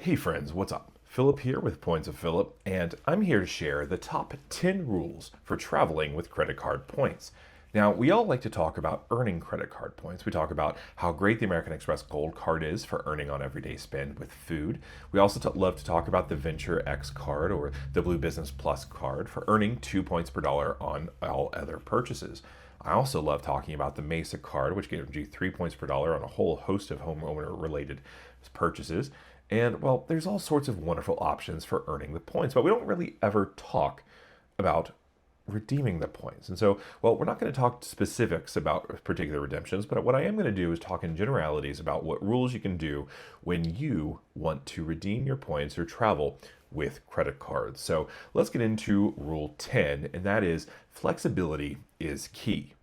Hey friends, what's up? Philip here with Points of Phillip, and I'm here to share the top 10 rules for traveling with credit card points. Now, we all like to talk about earning credit card points. We talk about how great the American Express Gold Card is for earning on everyday spend with food. We also love to talk about the Venture X card or the Blue Business Plus card for earning 2 points per dollar on all other purchases. I also love talking about the Mesa card, which gives you 3 points per dollar on a whole host of homeowner related purchases. And well, there's all sorts of wonderful options for earning the points, but we don't really ever talk about redeeming the points. And so, well, we're not going to talk specifics about particular redemptions, but what I am going to do is talk in generalities about what rules you can do when you want to redeem your points or travel with credit cards. So let's get into rule 10, and that is flexibility is key.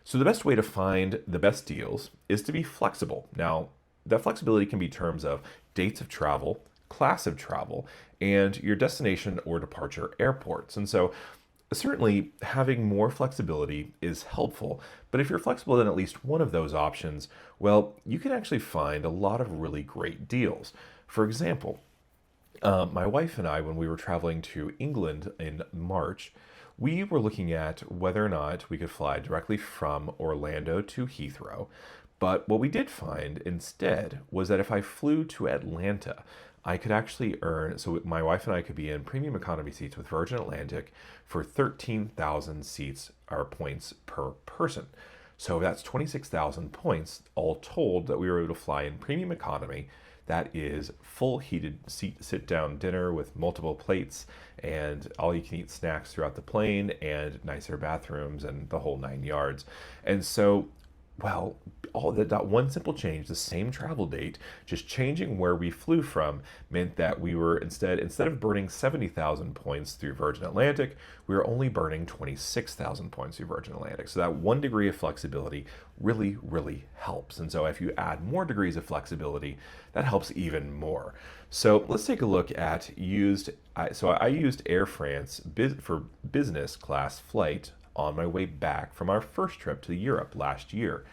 So the best way to find the best deals is to be flexible. Now, that flexibility can be terms of dates of travel, class of travel, and your destination or departure airports. And so certainly having more flexibility is helpful, but if you're flexible in at least one of those options, well, you can actually find a lot of really great deals. For example, my wife and I, when we were traveling to England in March, we were looking at whether or not we could fly directly from Orlando to Heathrow. But what we did find instead was that if I flew to Atlanta, I could actually earn, so my wife and I could be in premium economy seats with Virgin Atlantic for 13,000 seats or points per person. So that's 26,000 points all told that we were able to fly in premium economy. That is full heated seat sit down dinner with multiple plates and all you can eat snacks throughout the plane and nicer bathrooms and the whole 9 yards. And so well, all that one simple change, the same travel date, just changing where we flew from, meant that we were instead of burning 70,000 points through Virgin Atlantic, we were only burning 26,000 points through Virgin Atlantic. So that 1 degree of flexibility really, really helps. And so if you add more degrees of flexibility, that helps even more. So let's take a look at I used Air France for business class flight on my way back from our first trip to Europe last year.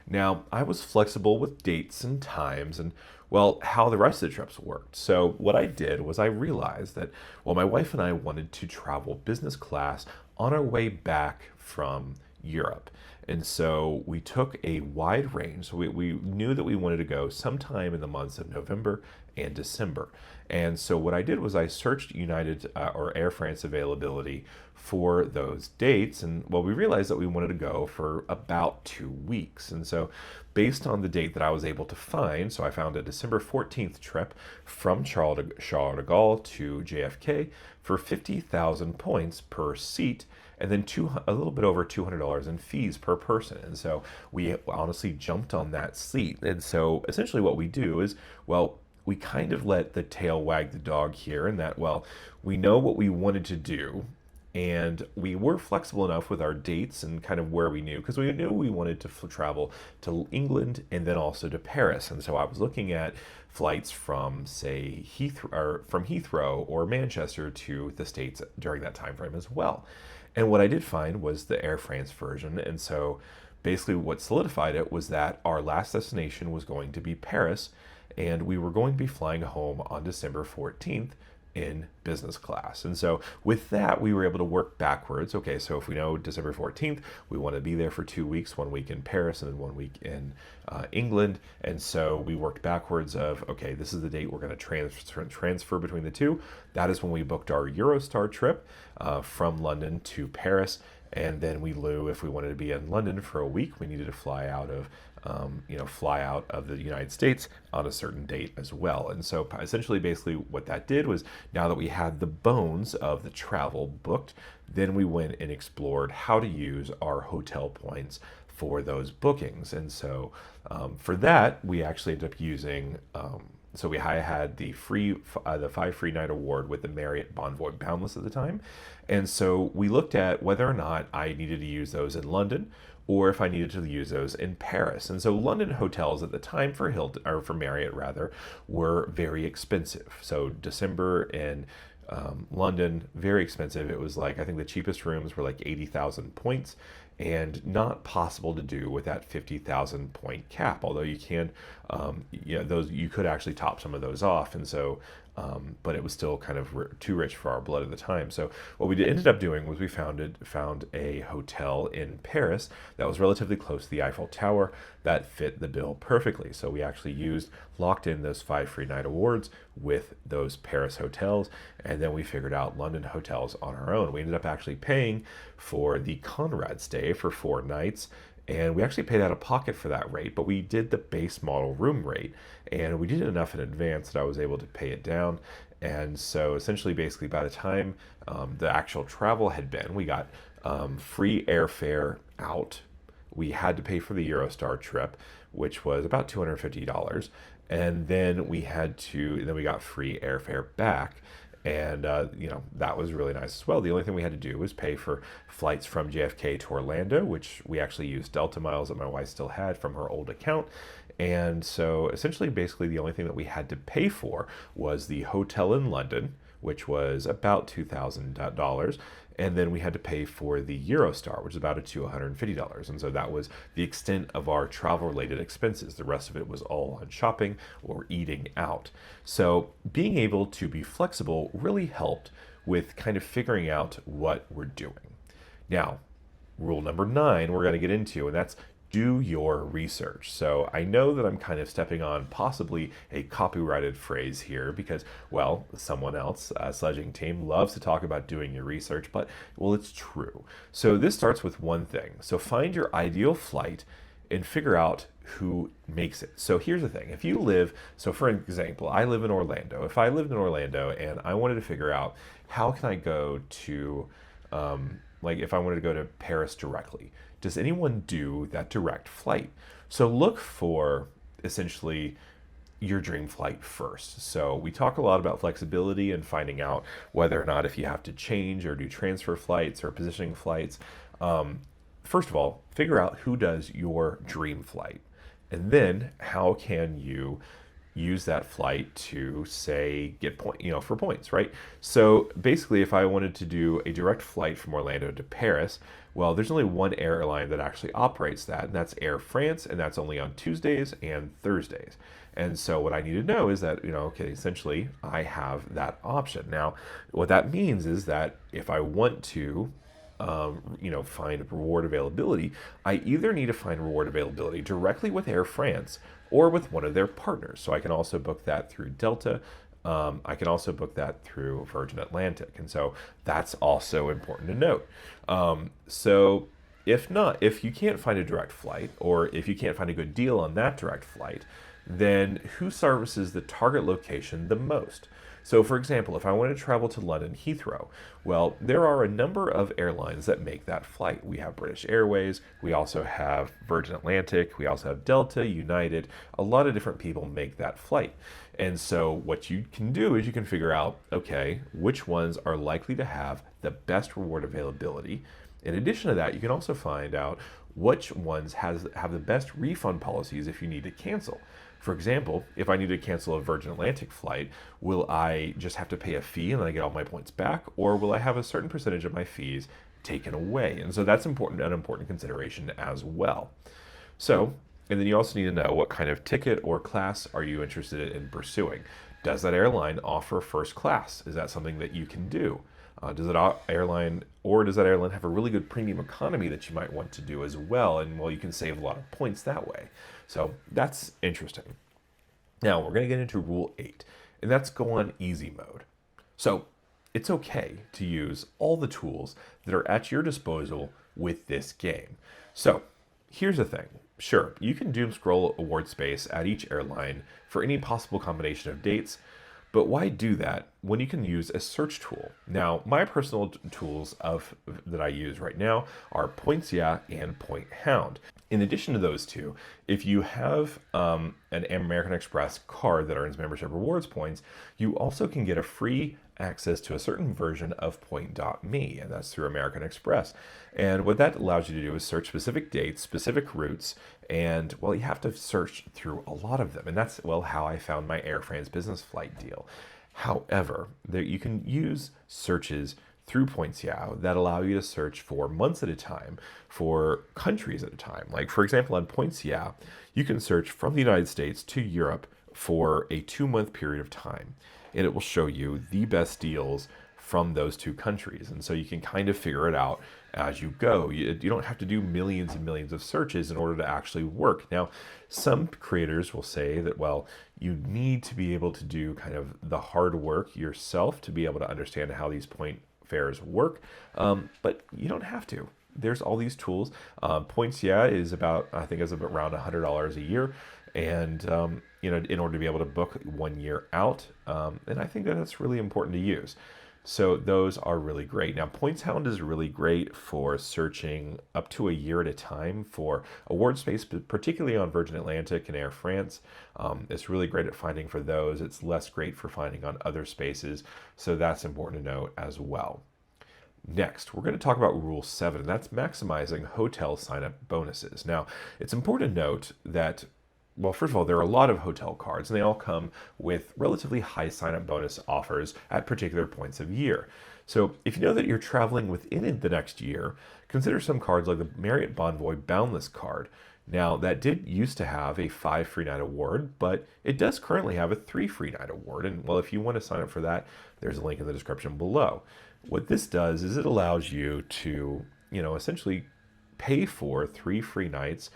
Now, I was flexible with dates and times and, well, how the rest of the trips worked. So, what I did was I realized that, well, my wife and I wanted to travel business class on our way back from Europe. And so we took a wide range. So we knew that we wanted to go sometime in the months of November and December. And so what I did was I searched United or Air France availability for those dates. And well, we realized that we wanted to go for about 2 weeks. And so based on the date that I was able to find, so I found a December 14th trip from Charles de Gaulle to JFK for 50,000 points per seat, and then a little bit over $200 in fees per person. And so we honestly jumped on that seat. And so essentially what we do is, well, we kind of let the tail wag the dog here in that, well, we know what we wanted to do, and we were flexible enough with our dates and kind of where we knew, because we knew we wanted to travel to England and then also to Paris. And so I was looking at flights from, say, Heathrow or Manchester to the States during that time frame as well. And what I did find was the Air France version. And so basically what solidified it was that our last destination was going to be Paris, and we were going to be flying home on December 14th in business class. And so with that, we were able to work backwards. Okay, so if we know December 14th, we want to be there for 2 weeks, 1 week in Paris and then 1 week in England. And so we worked backwards of, okay, this is the date we're going to transfer between the two. That is when we booked our Eurostar trip from London to Paris. And then we knew if we wanted to be in London for a week, we needed to fly out of the United States on a certain date as well. And so essentially, basically what that did was, now that we had the bones of the travel booked, then we went and explored how to use our hotel points for those bookings. And so for that, we actually ended up using I had the 5 free night award with the Marriott Bonvoy Boundless at the time. And so we looked at whether or not I needed to use those in London or if I needed to use those in Paris. And so London hotels at the time for Marriott rather, were very expensive. So December in London, very expensive. It was like, I think the cheapest rooms were like 80,000 points. and not possible to do with that 50,000 point cap. Although you can, those you could actually top some of those off, and so. But it was still kind of too rich for our blood at the time. So what we ended up doing was we found a hotel in Paris that was relatively close to the Eiffel Tower that fit the bill perfectly. So we actually locked in those 5 free night awards with those Paris hotels, and then we figured out London hotels on our own. We ended up actually paying for the Conrad stay for 4 nights. And we actually paid out of pocket for that rate, but we did the base model room rate, and we did it enough in advance that I was able to pay it down. And so essentially, basically, by the time the actual travel had been, we got free airfare out. We had to pay for the Eurostar trip, which was about $250. And then we got free airfare back. And, that was really nice as well. The only thing we had to do was pay for flights from JFK to Orlando, which we actually used Delta miles that my wife still had from her old account. And so essentially, basically, the only thing that we had to pay for was the hotel in London, which was about $2,000. And then we had to pay for the Eurostar, which is about $250. And so that was the extent of our travel-related expenses. The rest of it was all on shopping or eating out. So being able to be flexible really helped with kind of figuring out what we're doing. Now, rule number 9 we're going to get into, and that's do your research. So I know that I'm kind of stepping on possibly a copyrighted phrase here because, well, someone else, sledging team, loves to talk about doing your research, but, well, it's true. So this starts with one thing. So find your ideal flight and figure out who makes it. So here's the thing. So for example, I live in Orlando. If I lived in Orlando and I wanted to figure out how can I go to, if I wanted to go to Paris directly, does anyone do that direct flight? So look for essentially your dream flight first. So we talk a lot about flexibility and finding out whether or not if you have to change or do transfer flights or positioning flights. First of all, figure out who does your dream flight. And then how can you use that flight to say for points, right? So basically, if I wanted to do a direct flight from Orlando to Paris, well, there's only one airline that actually operates that, and that's Air France, and that's only on Tuesdays and Thursdays. And so what I need to know is that, essentially I have that option. Now, what that means is that if I want to find reward availability, I either need to find reward availability directly with Air France or with one of their partners. So I can also book that through Delta. I can also book that through Virgin Atlantic. And so that's also important to note. So if you can't find a direct flight, or if you can't find a good deal on that direct flight, then who services the target location the most? So for example, if I want to travel to London Heathrow, well, there are a number of airlines that make that flight. We have British Airways, we also have Virgin Atlantic, we also have Delta, United. A lot of different people make that flight. And so what you can do is you can figure out, okay, which ones are likely to have the best reward availability. In addition to that, you can also find out which ones have the best refund policies if you need to cancel. For example, if I need to cancel a Virgin Atlantic flight, will I just have to pay a fee and then I get all my points back, or will I have a certain percentage of my fees taken away? And so that's an important consideration as well. So, and then you also need to know what kind of ticket or class are you interested in pursuing. Does that airline offer first class? Is that something that you can do? Does that airline have a really good premium economy that you might want to do as well? And well, you can save a lot of points that way. So that's interesting. Now we're going to get into rule 8, and that's go on easy mode. So it's okay to use all the tools that are at your disposal with this game. So here's the thing. Sure, you can doom scroll award space at each airline for any possible combination of dates, but why do that when you can use a search tool? Now, my personal tools that I use right now are Points Yeah and Point Hound. In addition to those two, if you have an American Express card that earns membership rewards points, you also can get a free access to a certain version of Point.me, and that's through American Express. And what that allows you to do is search specific dates, specific routes, and, well, you have to search through a lot of them. And that's, well, how I found my Air France business flight deal. However, you can use searches through Points Yeah that allow you to search for months at a time, for countries at a time. Like, for example, on Points Yeah, you can search from the United States to Europe for a 2-month period of time, and it will show you the best deals from those two countries. And so you can kind of figure it out as you go. You don't have to do millions and millions of searches in order to actually work. Now, some creators will say that, well, you need to be able to do kind of the hard work yourself to be able to understand how these point fares work, but you don't have to. There's all these tools. Points Yeah is about, I think, is about around $100 a year, and in order to be able to book 1 year out, and I think that that's really important to use. So those are really great. Now, Points Hound is really great for searching up to a year at a time for award space, particularly on Virgin Atlantic and Air France. It's really great at finding for those. It's less great for finding on other spaces. So that's important to note as well. Next, we're going to talk about Rule 7, and that's maximizing hotel sign-up bonuses. Now, it's important to note that, well, first of all, there are a lot of hotel cards, and they all come with relatively high sign-up bonus offers at particular points of year. So if you know that you're traveling within the next year, consider some cards like the Marriott Bonvoy Boundless card. Now, that did used to have a 5 free night award, but it does currently have a 3 free night award. And, well, if you want to sign up for that, there's a link in the description below. What this does is it allows you to, essentially pay for 3 free nights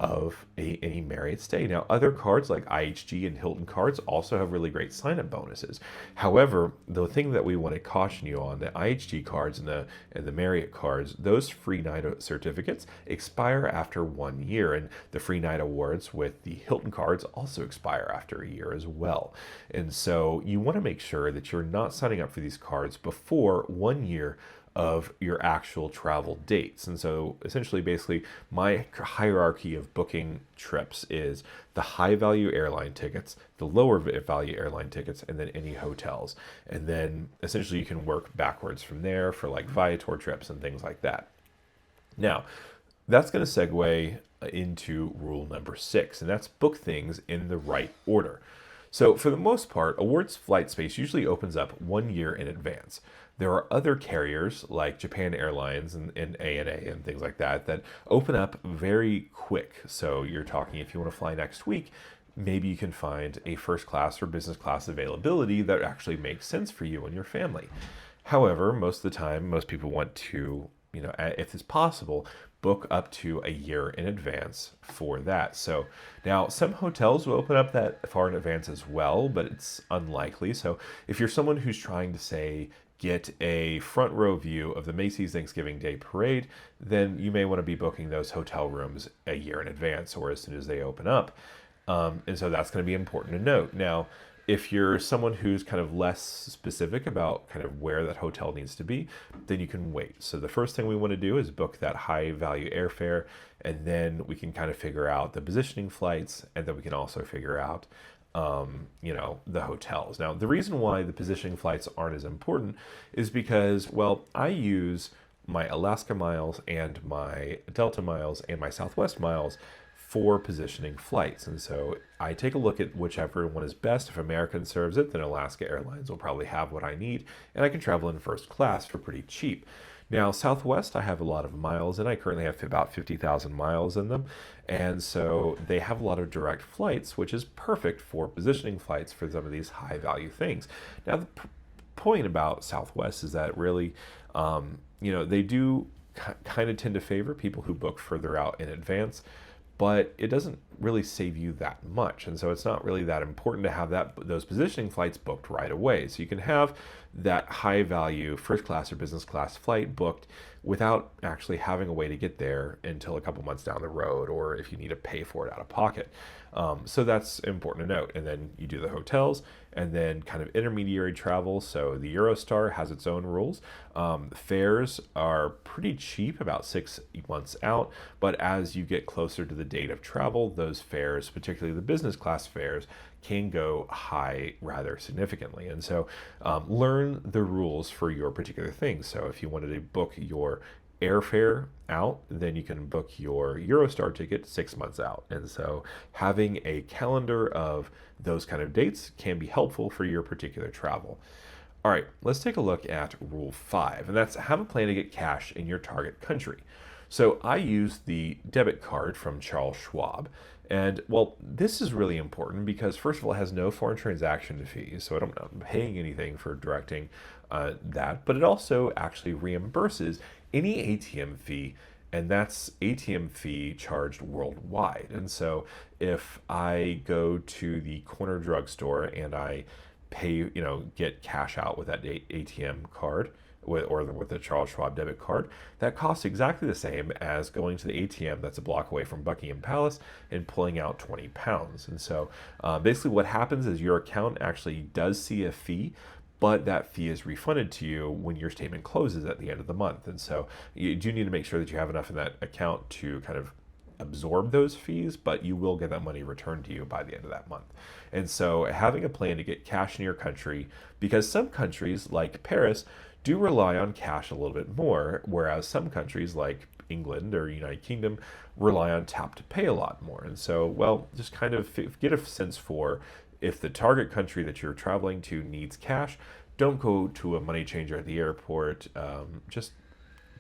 of a Marriott stay. Now, other cards like IHG and Hilton cards also have really great sign-up bonuses. However, the thing that we want to caution you on, the IHG cards and the Marriott cards, those free night certificates expire after 1 year, and the free night awards with the Hilton cards also expire after a year as well. And so you want to make sure that you're not signing up for these cards before 1 year of your actual travel dates. And so essentially, basically, my hierarchy of booking trips is the high value airline tickets, the lower value airline tickets, and then any hotels. And then essentially you can work backwards from there for like Viator trips and things like that. Now, that's going to segue into rule number 6, and that's book things in the right order. So for the most part, awards flight space usually opens up 1 year in advance. There are other carriers like Japan Airlines and ANA and things like that that open up very quick. So you're talking, if you want to fly next week, maybe you can find a first class or business class availability that actually makes sense for you and your family. However, most of the time, most people want to, if it's possible, book up to a year in advance for that. So now some hotels will open up that far in advance as well, but it's unlikely. So if you're someone who's trying to, say, get a front row view of the Macy's Thanksgiving Day Parade, then you may want to be booking those hotel rooms a year in advance or as soon as they open up. And so that's going to be important to note. Now, if you're someone who's kind of less specific about kind of where that hotel needs to be, then you can wait. So the first thing we want to do is book that high value airfare, and then we can kind of figure out the positioning flights, and then we can also figure out the hotels. Now, the reason why the positioning flights aren't as important is because, well, I use my Alaska miles and my Delta miles and my Southwest miles for positioning flights. And so I take a look at whichever one is best. If American serves it, then Alaska Airlines will probably have what I need, and I can travel in first class for pretty cheap. Now, Southwest, I have a lot of miles in. I currently have about 50,000 miles in them. And so they have a lot of direct flights, which is perfect for positioning flights for some of these high value things. Now, the point about Southwest is that really, they do kind of tend to favor people who book further out in advance, but it doesn't really save you that much. And so it's not really that important to have those positioning flights booked right away. So you can have that high value first class or business class flight booked without actually having a way to get there until a couple months down the road, or if you need to pay for it out of pocket. So that's important to note. And then you do the hotels, and then kind of intermediary travel. So the Eurostar has its own rules. Fares are pretty cheap about 6 months out, but as you get closer to the date of travel, those fares, particularly the business class fares, can go high rather significantly. And so learn the rules for your particular thing. So if you wanted to book your airfare out, then you can book your Eurostar ticket 6 months out. And so having a calendar of those kind of dates can be helpful for your particular travel. All right, let's take a look at Rule 5, and that's have a plan to get cash in your target country. So I use the debit card from Charles Schwab. And well, this is really important because, first of all, it has no foreign transaction fees, so I'm not paying anything for directing that, but it also actually reimburses any ATM fee, and that's ATM fee charged worldwide. And so if I go to the corner drugstore and I pay, get cash out with that ATM card with the Charles Schwab debit card, that costs exactly the same as going to the ATM that's a block away from Buckingham Palace and pulling out 20 pounds. And so basically what happens is your account actually does see a fee, but that fee is refunded to you when your statement closes at the end of the month. And so you do need to make sure that you have enough in that account to kind of absorb those fees, but you will get that money returned to you by the end of that month. And so having a plan to get cash in your country, because some countries like Paris do rely on cash a little bit more, whereas some countries like England or United Kingdom rely on tap to pay a lot more. And so, well, just kind of get a sense for if the target country that you're traveling to needs cash, don't go to a money changer at the airport. Just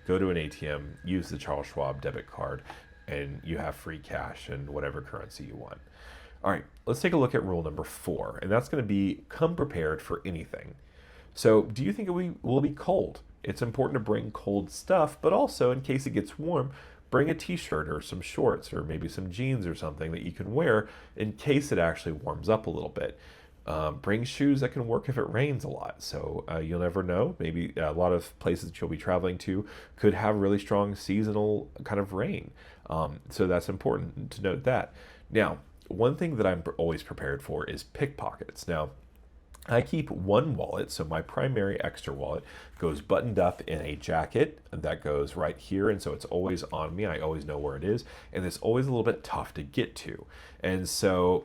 go to an ATM, use the Charles Schwab debit card, and you have free cash in whatever currency you want. All right, let's take a look at rule number 4, and that's going to be come prepared for anything. So, do you think it will be cold? It's important to bring cold stuff, but also in case it gets warm, bring a t-shirt or some shorts or maybe some jeans or something that you can wear in case it actually warms up a little bit. Bring shoes that can work if it rains a lot. So you'll never know. Maybe a lot of places that you'll be traveling to could have really strong seasonal kind of rain. So that's important to note that. Now, one thing that I'm always prepared for is pickpockets. Now, I keep one wallet, so my primary extra wallet goes buttoned up in a jacket that goes right here, and so it's always on me. I always know where it is, and it's always a little bit tough to get to. And so,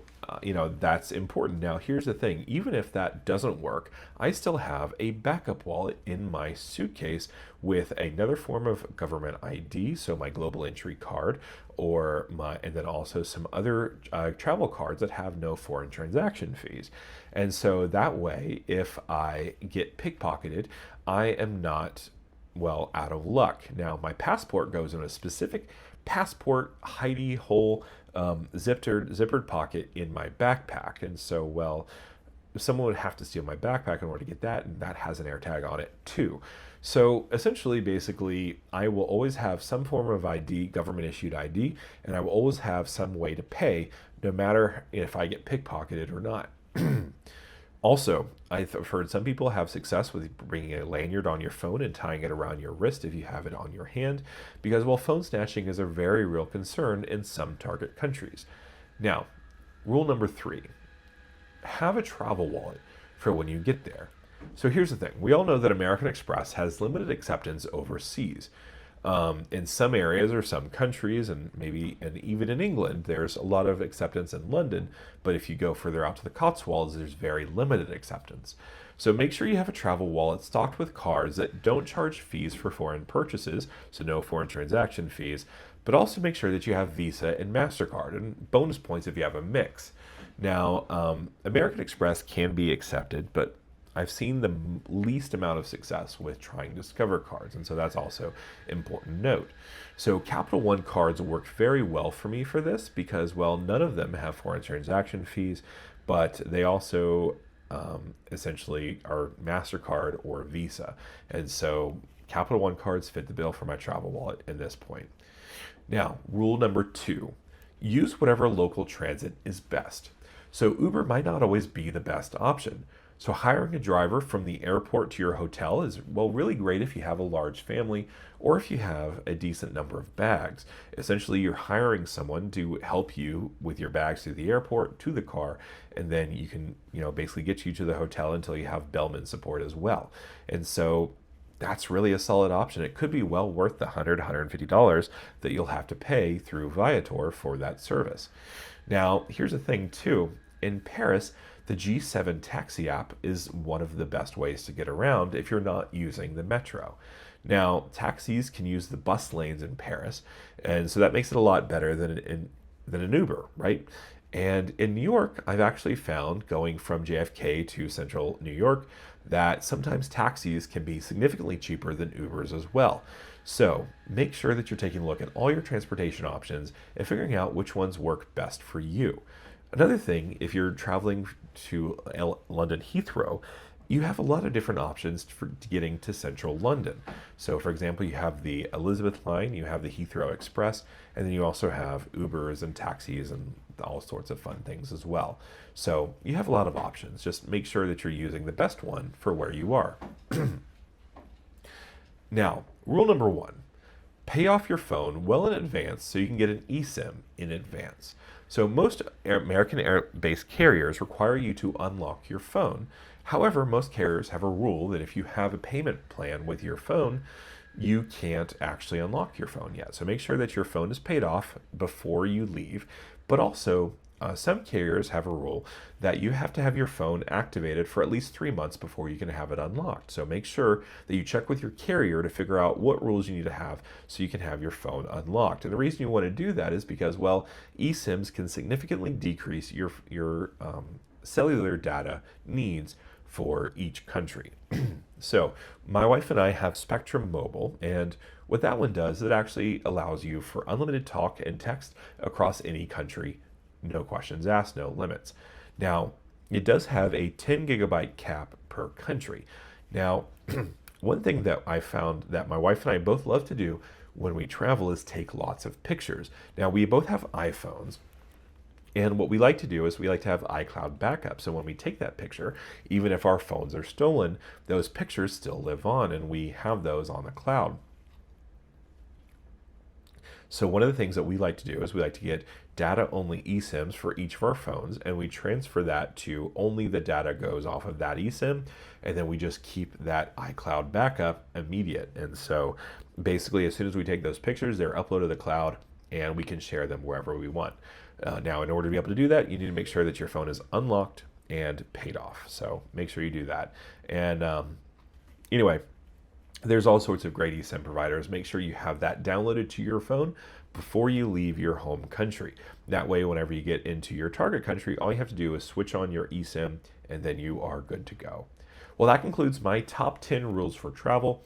that's important. Now, here's the thing. Even if that doesn't work, I still have a backup wallet in my suitcase with another form of government ID, so my global entry card, and then also some other travel cards that have no foreign transaction fees. And so that way, if I get pickpocketed, I am not, out of luck. Now, my passport goes in a specific passport hidey hole zippered pocket in my backpack. And so, someone would have to steal my backpack in order to get that, and that has an AirTag on it too. So essentially, basically, I will always have some form of ID, government issued ID, and I will always have some way to pay, no matter if I get pickpocketed or not. Also, I've heard some people have success with bringing a lanyard on your phone and tying it around your wrist if you have it on your hand, because phone snatching is a very real concern in some target countries. Now, rule number 3, have a travel wallet for when you get there. So here's the thing. We all know that American Express has limited acceptance overseas. In some areas or some countries, and even in England, there's a lot of acceptance in London, but if you go further out to the Cotswolds, there's very limited acceptance. So make sure you have a travel wallet stocked with cards that don't charge fees for foreign purchases, so no foreign transaction fees, but also make sure that you have Visa and MasterCard, and bonus points if you have a mix. Now, American Express can be accepted, but I've seen the least amount of success with trying Discover cards, and so that's also important note. So Capital One cards worked very well for me for this because, none of them have foreign transaction fees, but they also essentially are MasterCard or Visa. And so Capital One cards fit the bill for my travel wallet at this point. Now, rule number 2, use whatever local transit is best. So Uber might not always be the best option. So hiring a driver from the airport to your hotel is, really great if you have a large family or if you have a decent number of bags. Essentially, you're hiring someone to help you with your bags through the airport to the car, and then you can, basically get you to the hotel until you have bellman support as well. And so that's really a solid option. It could be well worth the $100, $150 that you'll have to pay through Viator for that service. Now, here's the thing too. In Paris, the G7 taxi app is one of the best ways to get around if you're not using the metro. Now, taxis can use the bus lanes in Paris, and so that makes it a lot better than an Uber, right? And in New York, I've actually found going from JFK to central New York that sometimes taxis can be significantly cheaper than Ubers as well. So make sure that you're taking a look at all your transportation options and figuring out which ones work best for you. Another thing, if you're traveling to London Heathrow, you have a lot of different options for getting to central London. So, for example, you have the Elizabeth line, you have the Heathrow Express, and then you also have Ubers and taxis and all sorts of fun things as well. So, you have a lot of options. Just make sure that you're using the best one for where you are. Now, rule number one, pay off your phone well in advance so you can get an eSIM in advance. So most American based carriers require you to unlock your phone. However, most carriers have a rule that if you have a payment plan with your phone, you can't actually unlock your phone yet. So make sure that your phone is paid off before you leave. But also, some carriers have a rule that you have to have your phone activated for at least 3 months before you can have it unlocked. So make sure that you check with your carrier to figure out what rules you need to have so you can have your phone unlocked. And the reason you want to do that is because, well, eSIMs can significantly decrease your cellular data needs for each country. So my wife and I have Spectrum Mobile, and what that one does, it actually allows you for unlimited talk and text across any country, no questions asked, no limits. Now, it does have a 10 gigabyte cap per country. Now, one thing that I found that my wife and I both love to do when we travel is take lots of pictures. Now, we both have iPhones, and what we like to do is we like to have iCloud backup. So when we take that picture, even if our phones are stolen, those pictures still live on and we have those on the cloud. So one of the things that we like to do is we like to get data-only eSIMs for each of our phones, and we transfer that to only the data goes off of that eSIM, and then we just keep that iCloud backup immediate. And so basically, as soon as we take those pictures, they're uploaded to the cloud, and we can share them wherever we want. Now, in order to be able to do that, you need to make sure that your phone is unlocked and paid off. So make sure you do that. And anyway, there's all sorts of great eSIM providers. Make sure you have that downloaded to your phone before you leave your home country. That way, whenever you get into your target country, all you have to do is switch on your eSIM and then you are good to go. Well, that concludes my top 10 rules for travel.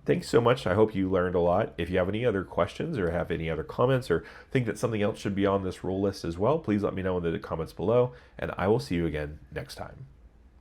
Thanks so much. I hope you learned a lot. If you have any other questions or have any other comments or think that something else should be on this rule list as well, please let me know in the comments below, and I will see you again next time.